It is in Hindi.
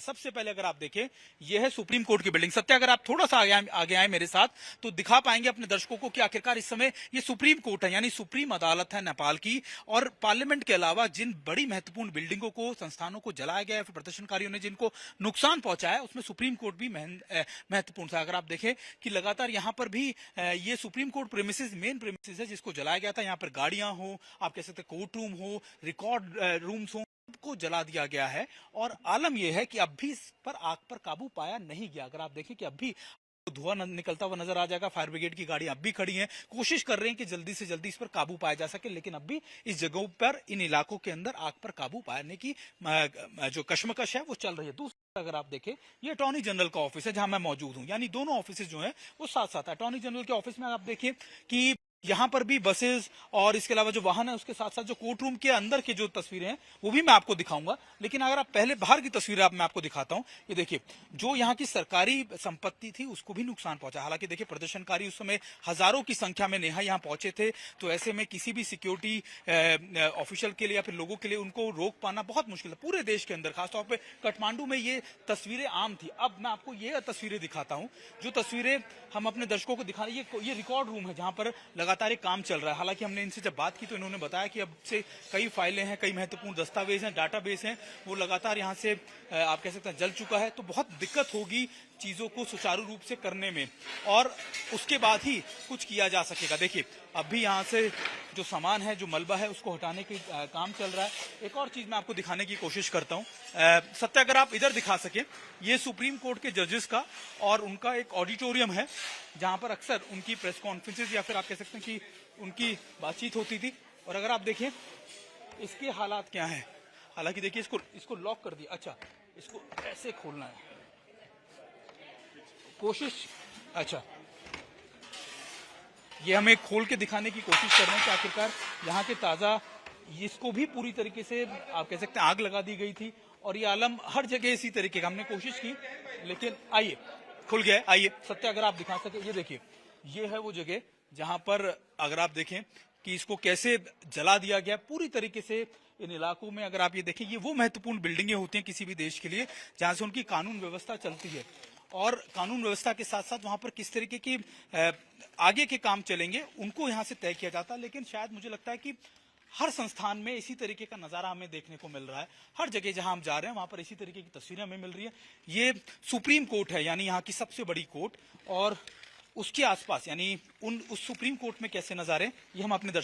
सबसे पहले अगर आप देखें, यह है सुप्रीम कोर्ट की बिल्डिंग। सत्या, अगर आप थोड़ा सा आगे आए मेरे साथ, तो दिखा पाएंगे अपने दर्शकों को कि आखिरकार इस समय ये सुप्रीम कोर्ट है, यानी सुप्रीम अदालत है नेपाल की। और पार्लियामेंट के अलावा जिन बड़ी महत्वपूर्ण बिल्डिंगों को, संस्थानों को जलाया गया है, फिर प्रदर्शनकारियों ने जिनको नुकसान पहुंचाया, उसमें सुप्रीम कोर्ट भी महत्वपूर्ण था। अगर आप देखें कि लगातार यहां पर भी ये supreme court premises, main premises है जिसको जलाया गया था। यहां पर गाड़ियां हो, आप कह सकते हैं कोर्ट रूम हो, रिकॉर्ड रूम्स हो, को जला दिया गया है। और आलम यह है कि अब भी इस पर आग पर काबू पाया नहीं गया। अगर आप देखें कि अब भी धुआं निकलता हुआ नजर आ जाएगा। फायर ब्रिगेड की गाड़ियां अब भी खड़ी हैं, कोशिश कर रहे हैं कि जल्दी से जल्दी इस पर काबू पाया जा सके, लेकिन अब भी इस जगहों पर, इन इलाकों के अंदर आग पर काबू पाने की जो कश्मकश है वो चल रही है। दूसरा अगर आप देखें, ये अटॉर्नी जनरल का ऑफिस है जहां मैं मौजूद हूं, यानी दोनों ऑफिस जो है वो साथ साथ है। अटॉर्नी जनरल के ऑफिस में आप देखिए कि यहां पर भी बसेस और इसके अलावा जो वाहन है, उसके साथ साथ जो कोर्ट रूम के अंदर की जो तस्वीरें हैं वो भी मैं आपको दिखाऊंगा। लेकिन अगर आप पहले बाहर की तस्वीरें मैं आपको दिखाता हूं, ये देखिए जो यहाँ की सरकारी संपत्ति थी उसको भी नुकसान पहुंचा। हालांकि देखिए प्रदर्शनकारी उस समय हजारों की संख्या में नेहा यहाँ पहुंचे थे, तो ऐसे में किसी भी सिक्योरिटी ऑफिशियल के लिए या फिर लोगों के लिए उनको रोक पाना बहुत मुश्किल है। पूरे देश के अंदर, खासतौर पर काठमांडू में ये तस्वीरें आम थी। अब मैं आपको ये तस्वीरें दिखाता हूँ, जो तस्वीरें हम अपने दर्शकों को दिखा रहे हैं। ये रिकॉर्ड रूम है जहां पर लगातार एक काम चल रहा है। हालांकि हमने इनसे जब बात की तो इन्होंने बताया कि अब से कई फाइलें हैं, कई महत्वपूर्ण दस्तावेज हैं, डाटाबेस हैं, वो लगातार यहां से आप कह सकते हैं जल चुका है। तो बहुत दिक्कत होगी चीजों को सुचारू रूप से करने में, और उसके बाद ही कुछ किया जा सकेगा। देखिए अब भी यहाँ से जो सामान है, जो मलबा है, उसको हटाने की काम चल रहा है। एक और चीज मैं आपको दिखाने की कोशिश करता हूँ। सत्य, अगर आप इधर दिखा सके, ये सुप्रीम कोर्ट के जजेस का और उनका एक ऑडिटोरियम है जहां पर अक्सर उनकी प्रेस कॉन्फ्रेंसेज या फिर आप कह सकते हैं कि उनकी बातचीत होती थी। और अगर आप देखें इसके हालात क्या हैं, हालांकि देखिए इसको लॉक कर दिया। अच्छा, इसको ऐसे खोलना है, कोशिश। अच्छा, ये हमें खोल के दिखाने की कोशिश कर रहे हैं कि आखिरकार यहाँ के ताजा, इसको भी पूरी तरीके से आप कह सकते हैं आग लगा दी गई थी। और ये आलम हर जगह इसी तरीके का, हमने कोशिश की लेकिन आइए, खुल गया है। आइए सत्य, अगर आप दिखा सके, ये देखिए ये है वो जगह जहां पर अगर आप देखें कि इसको कैसे जला दिया गया पूरी तरीके से। इन इलाकों में अगर आप ये देखें, ये वो महत्वपूर्ण बिल्डिंगें होती हैं किसी भी देश के लिए जहां से उनकी कानून व्यवस्था चलती है। और कानून व्यवस्था के साथ साथ वहां पर किस तरीके की आगे के काम चलेंगे उनको यहां से तय किया जाता है। लेकिन शायद मुझे लगता है कि हर संस्थान में इसी तरीके का नजारा हमें देखने को मिल रहा है। हर जगह जहां हम जा रहे हैं वहां पर इसी तरीके की तस्वीरें हमें मिल रही है। ये सुप्रीम कोर्ट है, यानी यहाँ की सबसे बड़ी कोर्ट, और उसके आसपास यानी उस सुप्रीम कोर्ट में कैसे नजारे, ये हम अपने दर्शकों